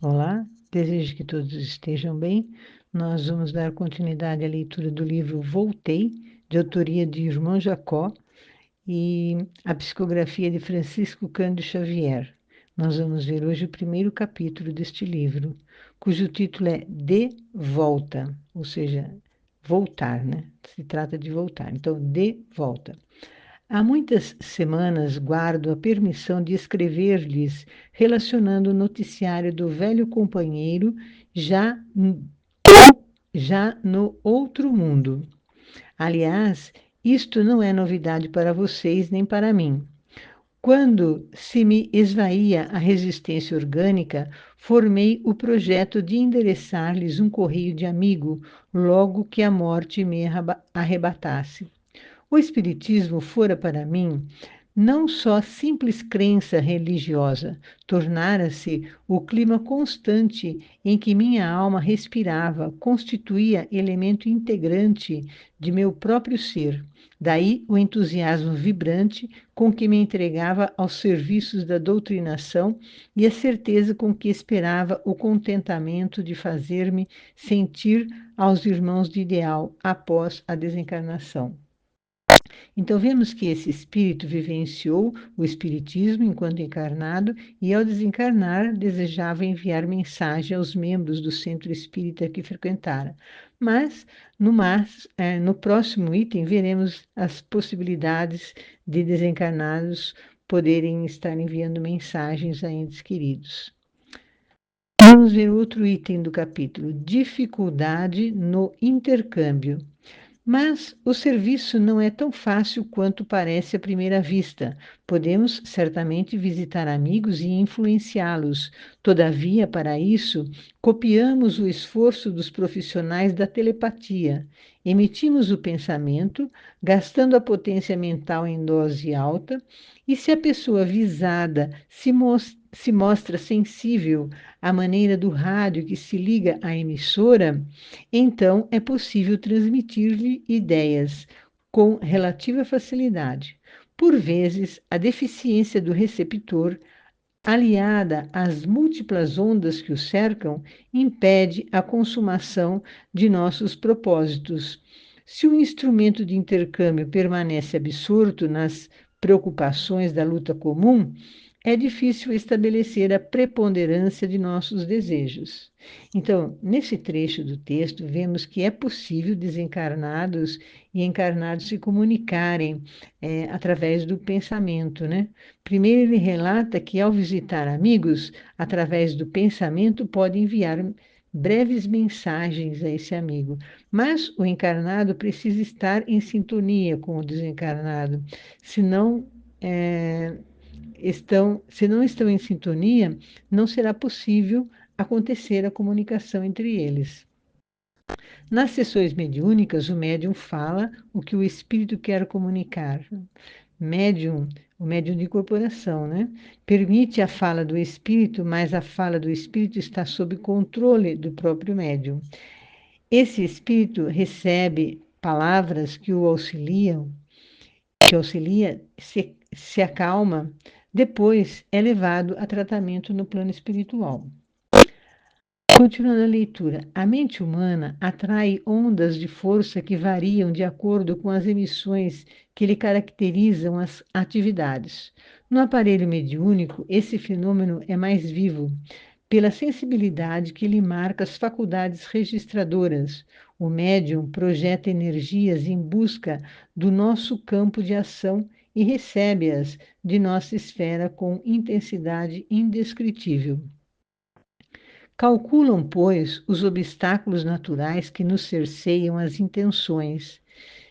Olá, desejo que todos estejam bem. Nós vamos dar continuidade à leitura do livro Voltei, de autoria de Irmão Jacó, e a psicografia de Francisco Cândido Xavier. Nós vamos ver hoje o primeiro capítulo deste livro, cujo título é De Volta, ou seja, voltar, né? Se trata de voltar. Então, De Volta. Há muitas semanas guardo a permissão de escrever-lhes relacionando o noticiário do velho companheiro já, já no outro mundo. Aliás, isto não é novidade para vocês nem para mim. Quando se me esvaía a resistência orgânica, formei o projeto de endereçar-lhes um correio de amigo logo que a morte me arrebatasse. O Espiritismo fora para mim não só simples crença religiosa, tornara-se o clima constante em que minha alma respirava, constituía elemento integrante de meu próprio ser. Daí o entusiasmo vibrante com que me entregava aos serviços da doutrinação e a certeza com que esperava o contentamento de fazer-me sentir aos irmãos de ideal após a desencarnação. Então, vemos que esse espírito vivenciou o espiritismo enquanto encarnado e, ao desencarnar, desejava enviar mensagem aos membros do centro espírita que frequentara. No próximo item, veremos as possibilidades de desencarnados poderem estar enviando mensagens a entes queridos. Vamos ver outro item do capítulo: dificuldade no intercâmbio. Mas o serviço não é tão fácil quanto parece à primeira vista. Podemos certamente visitar amigos e influenciá-los. Todavia, para isso, copiamos o esforço dos profissionais da telepatia. Emitimos o pensamento, gastando a potência mental em dose alta, e se a pessoa visada se mostra sensível à maneira do rádio que se liga à emissora, então é possível transmitir-lhe ideias com relativa facilidade. Por vezes, a deficiência do receptor, aliada às múltiplas ondas que o cercam, impede a consumação de nossos propósitos. Se o instrumento de intercâmbio permanece absorto nas preocupações da luta comum, é difícil estabelecer a preponderância de nossos desejos. Então, nesse trecho do texto, vemos que é possível desencarnados e encarnados se comunicarem através do pensamento, né? Primeiro, ele relata que, ao visitar amigos, através do pensamento, pode enviar breves mensagens a esse amigo, mas o encarnado precisa estar em sintonia com o desencarnado, senão é, se não estão em sintonia, não será possível acontecer a comunicação entre eles. Nas sessões mediúnicas, o médium fala o que o espírito quer comunicar. Médium, o médium de incorporação, né? Permite a fala do espírito, mas a fala do espírito está sob controle do próprio médium. Esse espírito recebe palavras que o auxiliam, se acalma, depois é levado a tratamento no plano espiritual. Continuando a leitura, a mente humana atrai ondas de força que variam de acordo com as emissões que lhe caracterizam as atividades. No aparelho mediúnico, esse fenômeno é mais vivo, pela sensibilidade que lhe marca as faculdades registradoras. O médium projeta energias em busca do nosso campo de ação e recebe-as de nossa esfera com intensidade indescritível. Calculam, pois, os obstáculos naturais que nos cerceiam as intenções.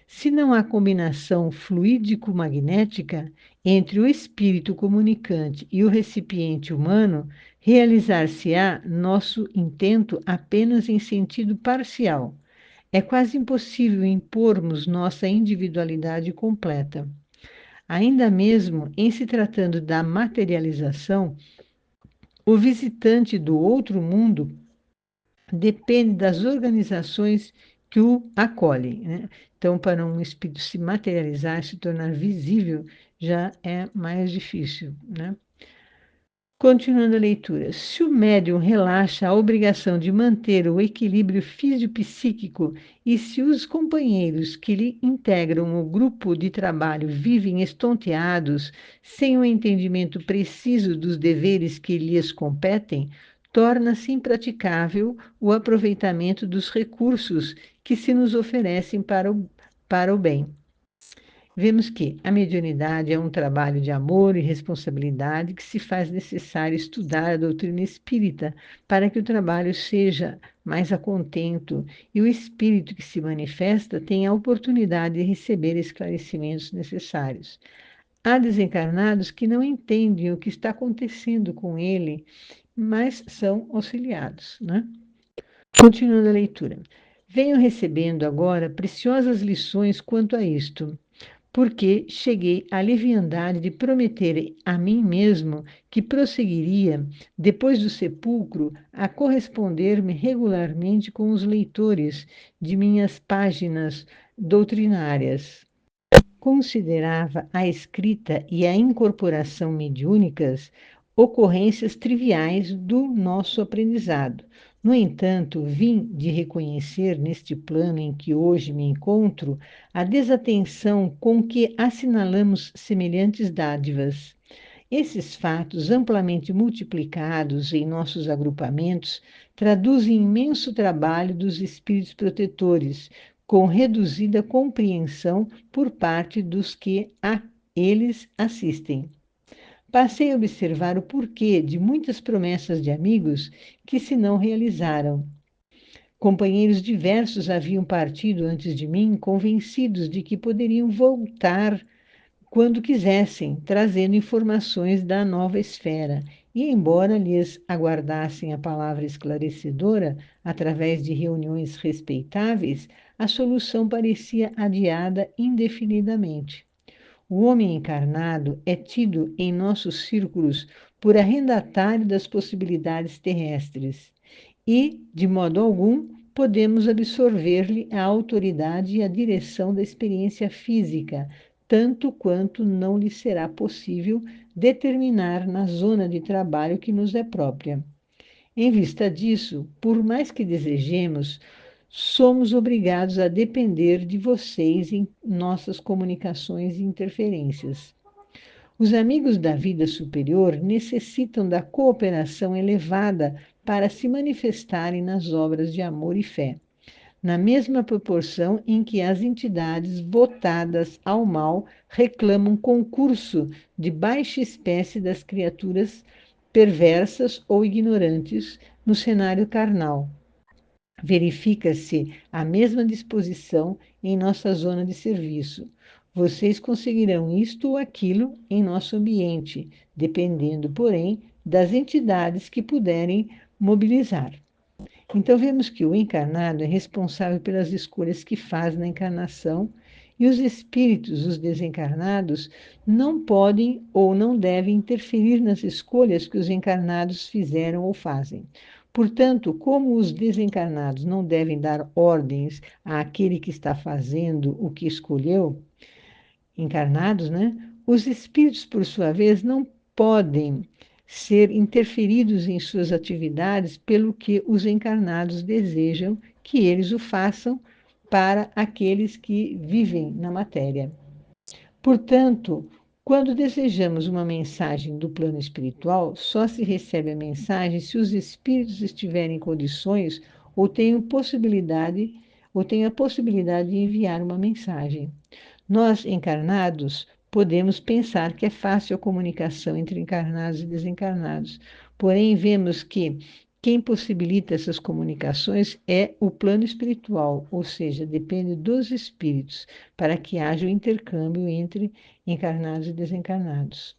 Se não há combinação fluídico-magnética entre o espírito comunicante e o recipiente humano, realizar-se-á nosso intento apenas em sentido parcial. É quase impossível impormos nossa individualidade completa. Ainda mesmo em se tratando da materialização, o visitante do outro mundo depende das organizações que o acolhem, né? Então, para um espírito se materializar, se tornar visível, já é mais difícil, né? Continuando a leitura, se o médium relaxa a obrigação de manter o equilíbrio físico-psíquico e se os companheiros que lhe integram o grupo de trabalho vivem estonteados, sem o entendimento preciso dos deveres que lhes competem, torna-se impraticável o aproveitamento dos recursos que se nos oferecem para o bem. Vemos que a mediunidade é um trabalho de amor e responsabilidade que se faz necessário estudar a doutrina espírita para que o trabalho seja mais a contento e o espírito que se manifesta tenha a oportunidade de receber esclarecimentos necessários. Há desencarnados que não entendem o que está acontecendo com ele, mas são auxiliados, né? Continuando a leitura. Venho recebendo agora preciosas lições quanto a isto, porque cheguei à leviandade de prometer a mim mesmo que prosseguiria, depois do sepulcro, a corresponder-me regularmente com os leitores de minhas páginas doutrinárias. Considerava a escrita e a incorporação mediúnicas ocorrências triviais do nosso aprendizado. No entanto, vim de reconhecer neste plano em que hoje me encontro a desatenção com que assinalamos semelhantes dádivas. Esses fatos, amplamente multiplicados em nossos agrupamentos, traduzem imenso trabalho dos espíritos protetores, com reduzida compreensão por parte dos que a eles assistem. Passei a observar o porquê de muitas promessas de amigos que se não realizaram. Companheiros diversos haviam partido antes de mim, convencidos de que poderiam voltar quando quisessem, trazendo informações da nova esfera. E, embora lhes aguardassem a palavra esclarecedora através de reuniões respeitáveis, a solução parecia adiada indefinidamente. O homem encarnado é tido em nossos círculos por arrendatário das possibilidades terrestres e, de modo algum, podemos absorver-lhe a autoridade e a direção da experiência física, tanto quanto não lhe será possível determinar na zona de trabalho que nos é própria. Em vista disso, por mais que desejemos, somos obrigados a depender de vocês em nossas comunicações e interferências. Os amigos da vida superior necessitam da cooperação elevada para se manifestarem nas obras de amor e fé, na mesma proporção em que as entidades votadas ao mal reclamam concurso de baixa espécie das criaturas perversas ou ignorantes no cenário carnal. Verifica-se a mesma disposição em nossa zona de serviço. Vocês conseguirão isto ou aquilo em nosso ambiente, dependendo, porém, das entidades que puderem mobilizar. Então, vemos que o encarnado é responsável pelas escolhas que faz na encarnação e os espíritos, os desencarnados, não podem ou não devem interferir nas escolhas que os encarnados fizeram ou fazem. Portanto, como os desencarnados não devem dar ordens àquele que está fazendo o que escolheu, encarnados, né? Os espíritos, por sua vez, não podem ser interferidos em suas atividades pelo que os encarnados desejam que eles o façam para aqueles que vivem na matéria. Portanto, quando desejamos uma mensagem do plano espiritual, só se recebe a mensagem se os espíritos estiverem em condições ou tenham a possibilidade de enviar uma mensagem. Nós, encarnados, podemos pensar que é fácil a comunicação entre encarnados e desencarnados, porém vemos que quem possibilita essas comunicações é o plano espiritual, ou seja, depende dos espíritos para que haja o intercâmbio entre encarnados e desencarnados.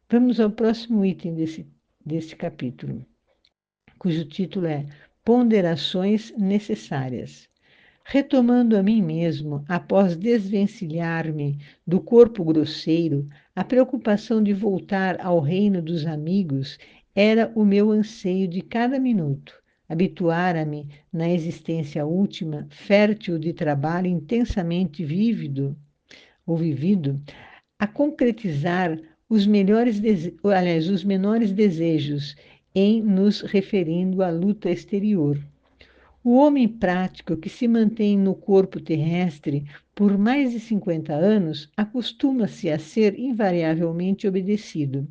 Vamos ao próximo item desse capítulo, cujo título é Ponderações Necessárias. Retomando a mim mesmo, após desvencilhar-me do corpo grosseiro, a preocupação de voltar ao reino dos amigos era o meu anseio de cada minuto. Habituara-me na existência última, fértil de trabalho intensamente vívido ou vivido, a concretizar os os menores desejos, em nos referindo à luta exterior. O homem prático que se mantém no corpo terrestre por mais de 50 anos acostuma-se a ser invariavelmente obedecido.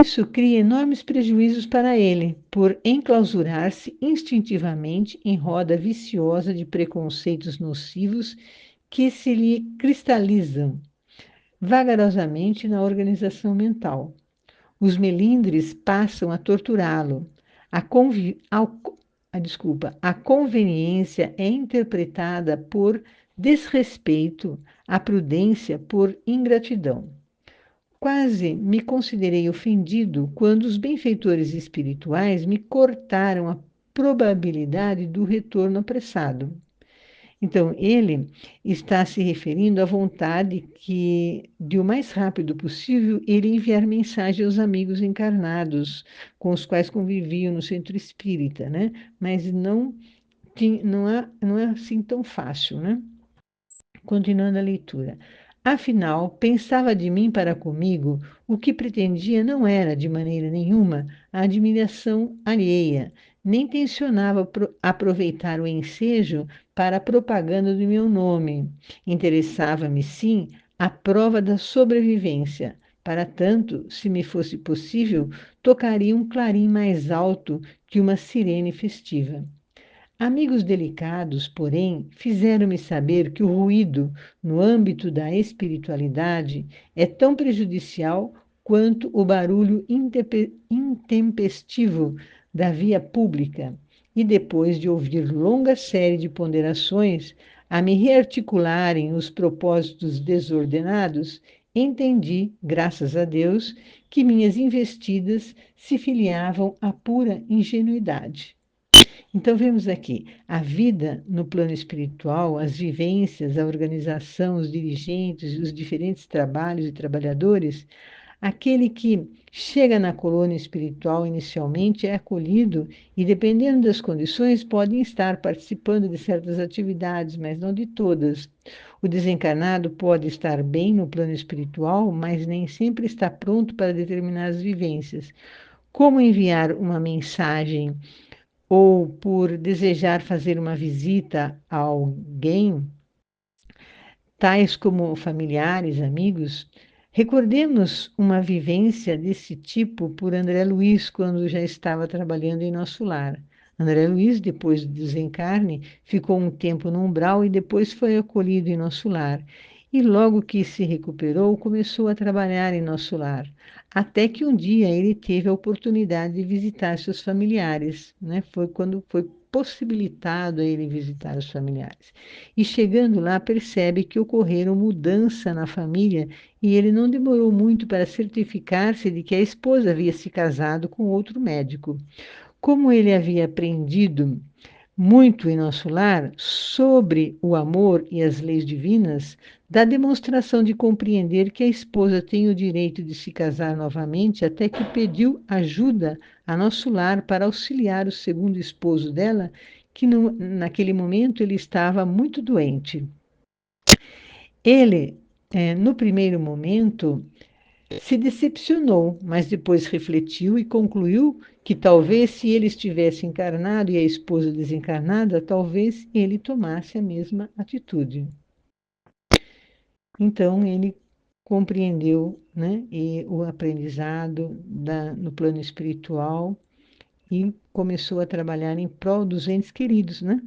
Isso cria enormes prejuízos para ele, por enclausurar-se instintivamente em roda viciosa de preconceitos nocivos que se lhe cristalizam vagarosamente na organização mental. Os melindres passam a torturá-lo. A conveniência é interpretada por desrespeito, a prudência por ingratidão. Quase me considerei ofendido quando os benfeitores espirituais me cortaram a probabilidade do retorno apressado. Então, ele está se referindo à vontade que, de o mais rápido possível, ele enviar mensagem aos amigos encarnados com os quais conviviam no centro espírita, né? Mas não é assim tão fácil, né? Continuando a leitura. Afinal, pensava de mim para comigo, o que pretendia não era, de maneira nenhuma, a admiração alheia, nem tencionava aproveitar o ensejo para a propaganda do meu nome. Interessava-me, sim, a prova da sobrevivência. Para tanto, se me fosse possível, tocaria um clarim mais alto que uma sirene festiva. Amigos delicados, porém, fizeram-me saber que o ruído, no âmbito da espiritualidade, é tão prejudicial quanto o barulho intempestivo da via pública. E depois de ouvir longa série de ponderações, a me rearticularem os propósitos desordenados, entendi, graças a Deus, que minhas investidas se filiavam à pura ingenuidade. Então, vemos aqui a vida no plano espiritual, as vivências, a organização, os dirigentes, os diferentes trabalhos e trabalhadores. Aquele que chega na colônia espiritual inicialmente é acolhido e, dependendo das condições, podem estar participando de certas atividades, mas não de todas. O desencarnado pode estar bem no plano espiritual, mas nem sempre está pronto para determinadas vivências. Como enviar uma mensagem ou por desejar fazer uma visita a alguém, tais como familiares, amigos, recordemos uma vivência desse tipo por André Luiz, quando já estava trabalhando em nosso lar. André Luiz, depois do desencarne, ficou um tempo no umbral e depois foi acolhido em nosso lar. E logo que se recuperou, começou a trabalhar em nosso lar. Até que um dia ele teve a oportunidade de visitar seus familiares, né? Foi quando foi possibilitado a ele visitar os familiares. E chegando lá, percebe que ocorreram mudança na família e ele não demorou muito para certificar-se de que a esposa havia se casado com outro médico. Como ele havia aprendido muito em nosso lar sobre o amor e as leis divinas, dá demonstração de compreender que a esposa tem o direito de se casar novamente, até que pediu ajuda a nosso lar para auxiliar o segundo esposo dela, que naquele momento ele estava muito doente. Ele, no primeiro momento, se decepcionou, mas depois refletiu e concluiu que talvez, se ele estivesse encarnado e a esposa desencarnada, talvez ele tomasse a mesma atitude. Então, ele compreendeu, né, o aprendizado no plano espiritual e começou a trabalhar em prol dos entes queridos, né?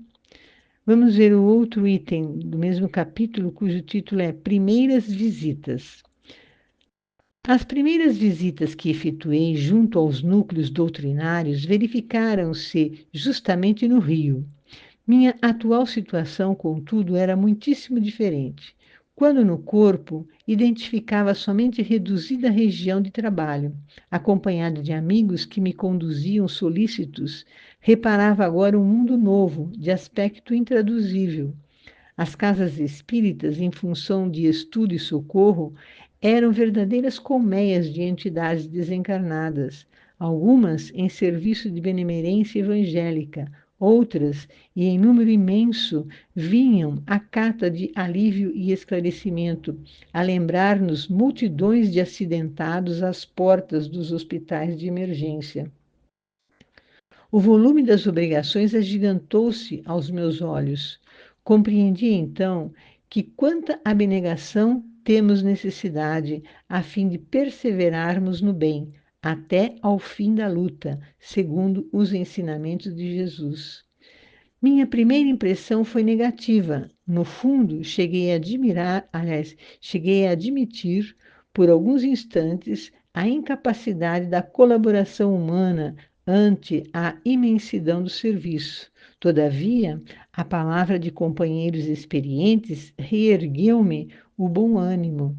Vamos ver o outro item do mesmo capítulo, cujo título é Primeiras Visitas. As primeiras visitas que efetuei junto aos núcleos doutrinários verificaram-se justamente no Rio. Minha atual situação, contudo, era muitíssimo diferente. Quando no corpo, identificava somente reduzida região de trabalho, acompanhado de amigos que me conduziam solícitos, reparava agora um mundo novo, de aspecto intraduzível. As casas espíritas, em função de estudo e socorro, eram verdadeiras colmeias de entidades desencarnadas, algumas em serviço de benemerência evangélica, Outras, e em número imenso, vinham à cata de alívio e esclarecimento, a lembrar-nos multidões de acidentados às portas dos hospitais de emergência. O volume das obrigações agigantou-se aos meus olhos. Compreendi então que quanta abnegação temos necessidade a fim de perseverarmos no bem, até ao fim da luta, segundo os ensinamentos de Jesus. Minha primeira impressão foi negativa. No fundo, cheguei a admitir, por alguns instantes, a incapacidade da colaboração humana ante a imensidão do serviço. Todavia, a palavra de companheiros experientes reergueu-me o bom ânimo.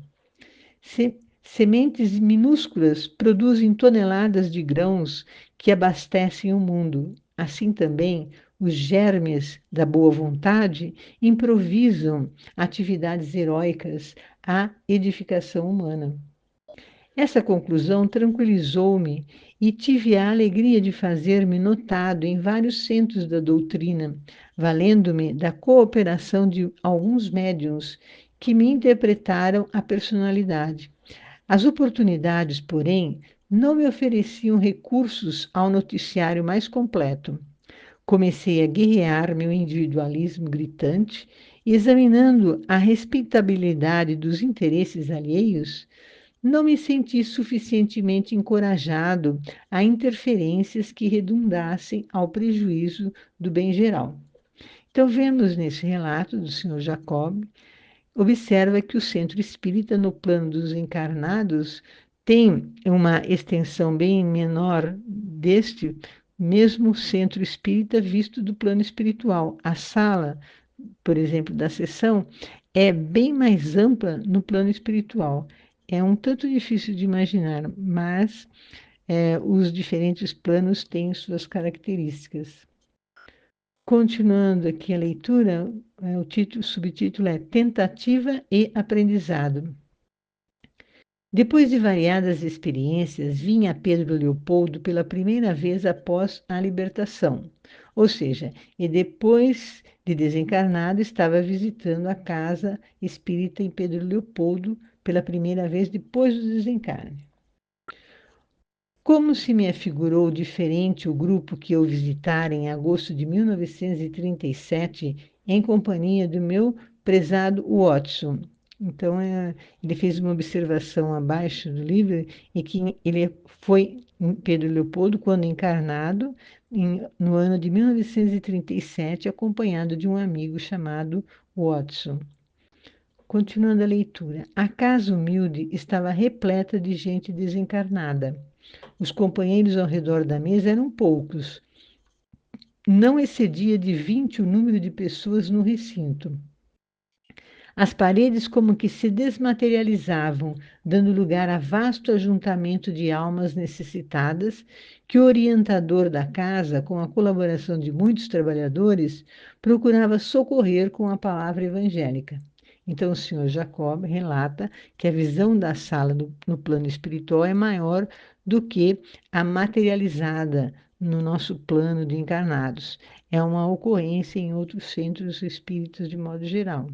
Sementes minúsculas produzem toneladas de grãos que abastecem o mundo. Assim também, os germes da boa vontade improvisam atividades heróicas à edificação humana. Essa conclusão tranquilizou-me e tive a alegria de fazer-me notado em vários centros da doutrina, valendo-me da cooperação de alguns médiuns que me interpretaram a personalidade. As oportunidades, porém, não me ofereciam recursos ao noticiário mais completo. Comecei a guerrear meu individualismo gritante e, examinando a respeitabilidade dos interesses alheios, não me senti suficientemente encorajado a interferências que redundassem ao prejuízo do bem geral. Então, vemos nesse relato do Sr. Jacob, observa que o centro espírita no plano dos encarnados tem uma extensão bem menor deste mesmo centro espírita visto do plano espiritual. A sala, por exemplo, da sessão é bem mais ampla no plano espiritual. É um tanto difícil de imaginar, mas os diferentes planos têm suas características. Continuando aqui a leitura, o subtítulo é Tentativa e Aprendizado. Depois de variadas experiências, vinha Pedro Leopoldo pela primeira vez após a libertação, ou seja, e depois de desencarnado estava visitando a casa espírita em Pedro Leopoldo pela primeira vez depois do desencarne. Como se me afigurou diferente o grupo que eu visitara em agosto de 1937, em companhia do meu prezado Watson. Então, ele fez uma observação abaixo do livro, e que ele foi em Pedro Leopoldo, quando encarnado, no ano de 1937, acompanhado de um amigo chamado Watson. Continuando a leitura, a casa humilde estava repleta de gente desencarnada. Os companheiros ao redor da mesa eram poucos. Não excedia de 20 o número de pessoas no recinto. As paredes como que se desmaterializavam, dando lugar a vasto ajuntamento de almas necessitadas que o orientador da casa, com a colaboração de muitos trabalhadores, procurava socorrer com a palavra evangélica. Então, o Sr. Jacob relata que a visão da sala no plano espiritual é maior do que a materializada no nosso plano de encarnados. É uma ocorrência em outros centros espíritas de modo geral.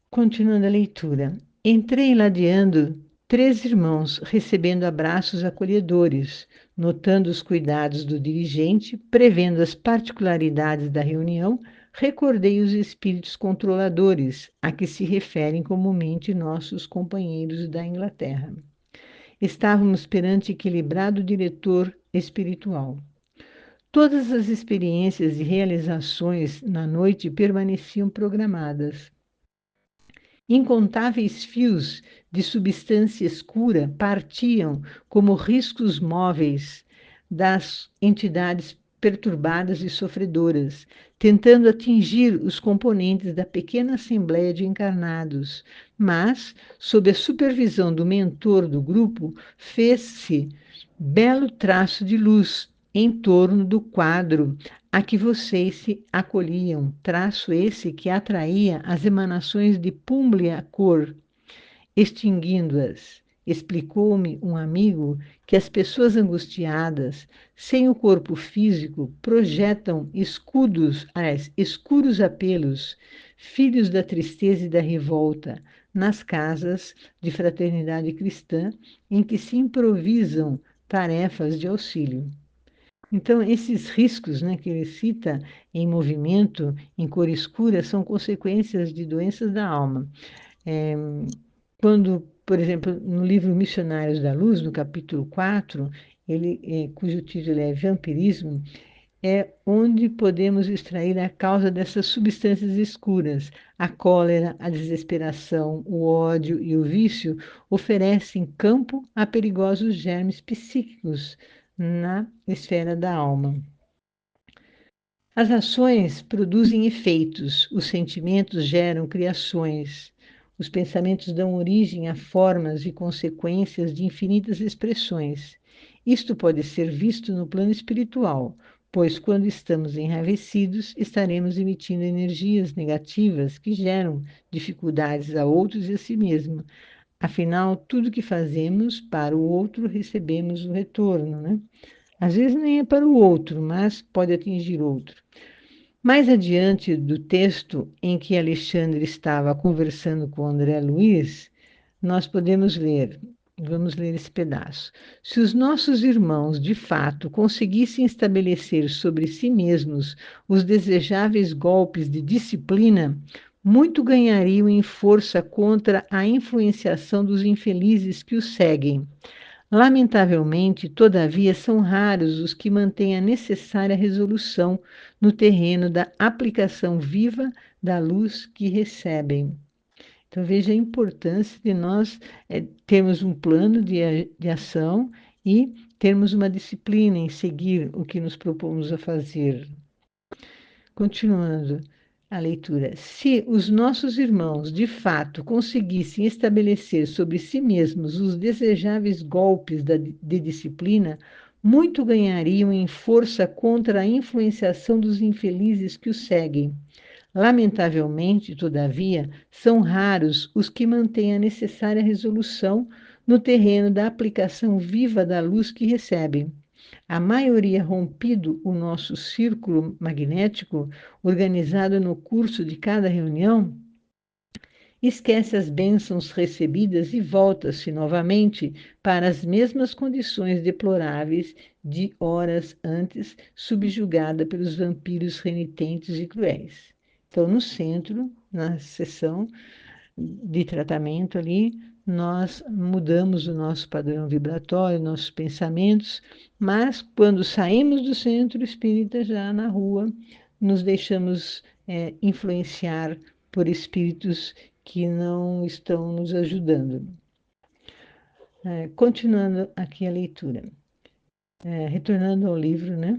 Continuando a leitura. Entrei ladeando 3 irmãos, recebendo abraços acolhedores, notando os cuidados do dirigente, prevendo as particularidades da reunião, recordei os espíritos controladores, a que se referem comumente nossos companheiros da Inglaterra. Estávamos perante equilibrado diretor espiritual. Todas as experiências e realizações na noite permaneciam programadas. Incontáveis fios de substância escura partiam como riscos móveis das entidades perturbadas e sofredoras, tentando atingir os componentes da pequena assembleia de encarnados, mas, sob a supervisão do mentor do grupo, fez-se belo traço de luz em torno do quadro a que vocês se acolhiam, traço esse que atraía as emanações de púmblea cor, extinguindo-as. explicou-me um amigo que as pessoas angustiadas, sem o corpo físico, projetam escuros apelos, filhos da tristeza e da revolta, nas casas de fraternidade cristã, em que se improvisam tarefas de auxílio. Então, esses riscos, né, que ele cita em movimento, em cor escura, são consequências de doenças da alma. É, quando, por exemplo, no livro Missionários da Luz, no capítulo 4, cujo título é Vampirismo, é onde podemos extrair a causa dessas substâncias escuras. A cólera, a desesperação, o ódio e o vício oferecem campo a perigosos germes psíquicos na esfera da alma. As ações produzem efeitos, os sentimentos geram criações, os pensamentos dão origem a formas e consequências de infinitas expressões. Isto pode ser visto no plano espiritual, pois quando estamos enraivecidos, estaremos emitindo energias negativas que geram dificuldades a outros e a si mesmo. Afinal, tudo que fazemos para o outro, recebemos o retorno, né? Às vezes nem é para o outro, mas pode atingir outro. Mais adiante do texto em que Alexandre estava conversando com André Luiz, nós podemos ler, vamos ler esse pedaço. Se os nossos irmãos, de fato, conseguissem estabelecer sobre si mesmos os desejáveis golpes de disciplina, muito ganhariam em força contra a influenciação dos infelizes que os seguem. Lamentavelmente, todavia, são raros os que mantêm a necessária resolução no terreno da aplicação viva da luz que recebem. Então, veja a importância de nós termos um plano de ação e termos uma disciplina em seguir o que nos propomos a fazer. Continuando a leitura. Se os nossos irmãos, de fato, conseguissem estabelecer sobre si mesmos os desejáveis golpes de disciplina, muito ganhariam em força contra a influenciação dos infelizes que os seguem. Lamentavelmente, todavia, são raros os que mantêm a necessária resolução no terreno da aplicação viva da luz que recebem. A maioria rompido o nosso círculo magnético, organizado no curso de cada reunião, esquece as bênçãos recebidas e volta-se novamente para as mesmas condições deploráveis de horas antes, subjugada pelos vampiros renitentes e cruéis. Então, no centro, na sessão de tratamento ali, nós mudamos o nosso padrão vibratório, nossos pensamentos, mas quando saímos do centro espírita, já na rua, nos deixamos influenciar por espíritos que não estão nos ajudando. Continuando aqui a leitura, retornando ao livro, né?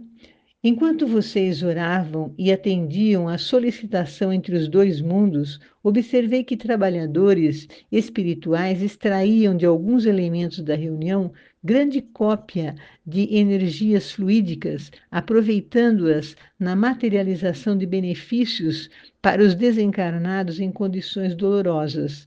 Enquanto vocês oravam e atendiam à solicitação entre os dois mundos, observei que trabalhadores espirituais extraíam de alguns elementos da reunião grande cópia de energias fluídicas, aproveitando-as na materialização de benefícios para os desencarnados em condições dolorosas.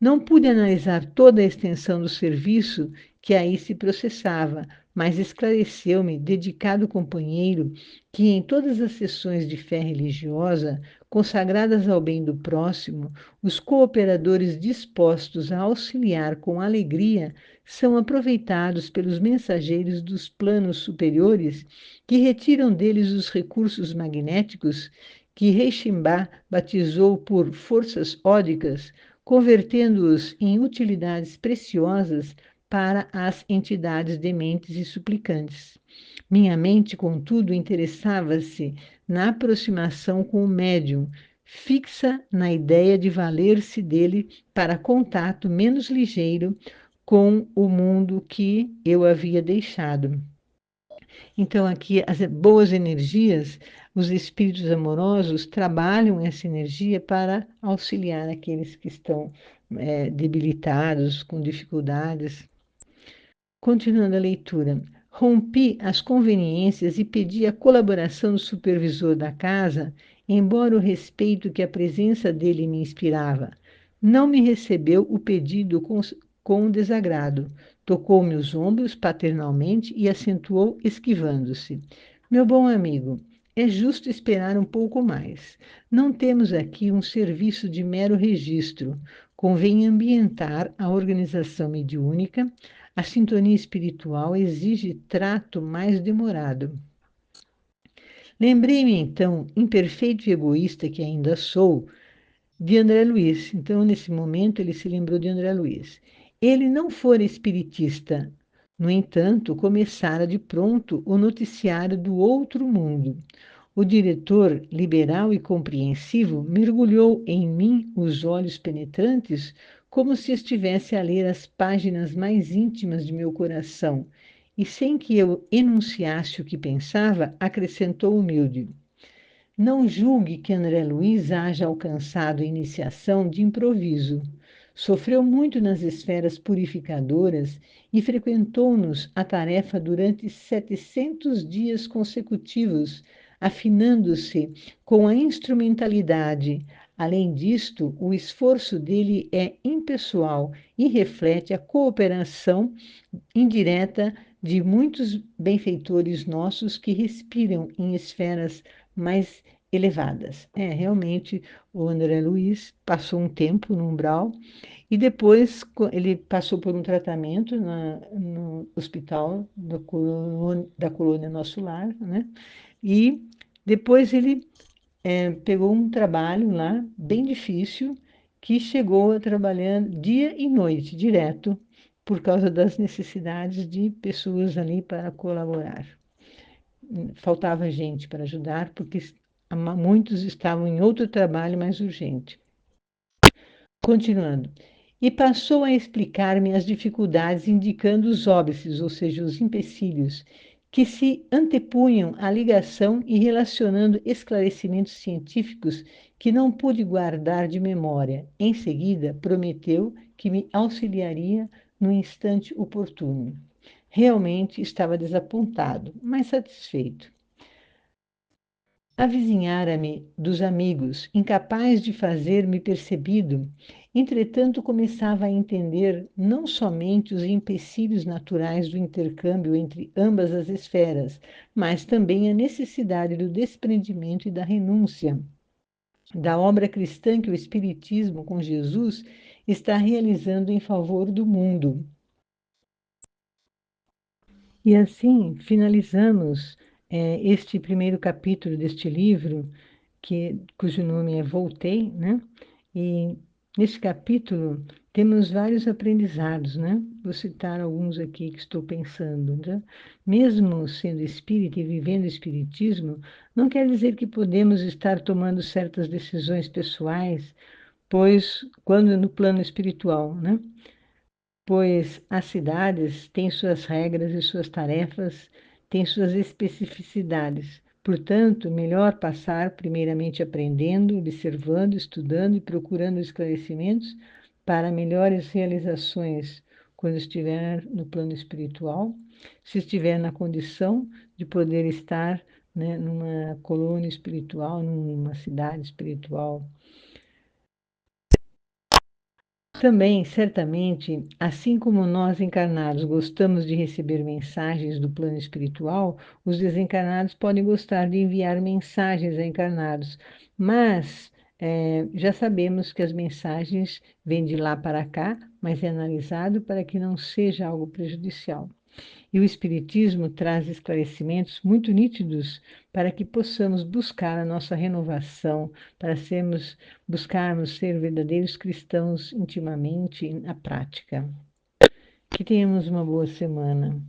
Não pude analisar toda a extensão do serviço que aí se processava, mas esclareceu-me, dedicado companheiro, que em todas as sessões de fé religiosa, consagradas ao bem do próximo, os cooperadores dispostos a auxiliar com alegria são aproveitados pelos mensageiros dos planos superiores, que retiram deles os recursos magnéticos que Rechimbá batizou por forças ódicas, convertendo-os em utilidades preciosas para as entidades dementes e suplicantes. Minha mente, contudo, interessava-se na aproximação com o médium, fixa na ideia de valer-se dele para contato menos ligeiro com o mundo que eu havia deixado. Então, aqui, as boas energias, os espíritos amorosos trabalham essa energia para auxiliar aqueles que estão debilitados, com dificuldades. Continuando a leitura. Rompi as conveniências e pedi a colaboração do supervisor da casa, embora o respeito que a presença dele me inspirava. Não me recebeu o pedido com desagrado. Tocou-me os ombros paternalmente e acentuou, esquivando-se. Meu bom amigo, é justo esperar um pouco mais. Não temos aqui um serviço de mero registro. Convém ambientar a organização mediúnica. A sintonia espiritual exige trato mais demorado. Lembrei-me, então, imperfeito e egoísta que ainda sou, de André Luiz. Então, nesse momento, ele se lembrou de André Luiz. Ele não fora espiritista, no entanto, começara de pronto o noticiário do outro mundo. O diretor, liberal e compreensivo, mergulhou em mim os olhos penetrantes, como se estivesse a ler as páginas mais íntimas de meu coração, e sem que eu enunciasse o que pensava, acrescentou humilde: não julgue que André Luiz haja alcançado a iniciação de improviso. Sofreu muito nas esferas purificadoras e frequentou-nos a tarefa durante 700 dias consecutivos, afinando-se com a instrumentalidade. Além disto, o esforço dele é impessoal e reflete a cooperação indireta de muitos benfeitores nossos que respiram em esferas mais elevadas. Realmente, o André Luiz passou um tempo no umbral e depois ele passou por um tratamento no hospital da colônia Nosso Lar, né? E depois ele pegou um trabalho lá, bem difícil, que chegou a trabalhar dia e noite, direto, por causa das necessidades de pessoas ali para colaborar. Faltava gente para ajudar, porque muitos estavam em outro trabalho mais urgente. Continuando. E passou a explicar-me as dificuldades, indicando os óbices, ou seja, os empecilhos, que se antepunham à ligação e relacionando esclarecimentos científicos que não pude guardar de memória. Em seguida, prometeu que me auxiliaria no instante oportuno. Realmente estava desapontado, mas satisfeito. Avizinhara-me dos amigos, incapaz de fazer-me percebido. Entretanto, começava a entender não somente os empecilhos naturais do intercâmbio entre ambas as esferas, mas também a necessidade do desprendimento e da renúncia, da obra cristã que o Espiritismo, com Jesus, está realizando em favor do mundo. E assim finalizamos este primeiro capítulo deste livro, cujo nome é Voltei, né? E nesse capítulo temos vários aprendizados, né? Vou citar alguns aqui que estou pensando, né? Mesmo sendo espírita e vivendo o espiritismo, não quer dizer que podemos estar tomando certas decisões pessoais, pois quando no plano espiritual, né? Pois as cidades têm suas regras e suas tarefas, têm suas especificidades. Portanto, melhor passar primeiramente aprendendo, observando, estudando e procurando esclarecimentos para melhores realizações quando estiver no plano espiritual, se estiver na condição de poder estar, né, numa colônia espiritual, numa cidade espiritual. Também, certamente, assim como nós encarnados gostamos de receber mensagens do plano espiritual, os desencarnados podem gostar de enviar mensagens a encarnados, mas já sabemos que as mensagens vêm de lá para cá, mas é analisado para que não seja algo prejudicial. E o Espiritismo traz esclarecimentos muito nítidos para que possamos buscar a nossa renovação, para buscarmos ser verdadeiros cristãos intimamente na prática. Que tenhamos uma boa semana.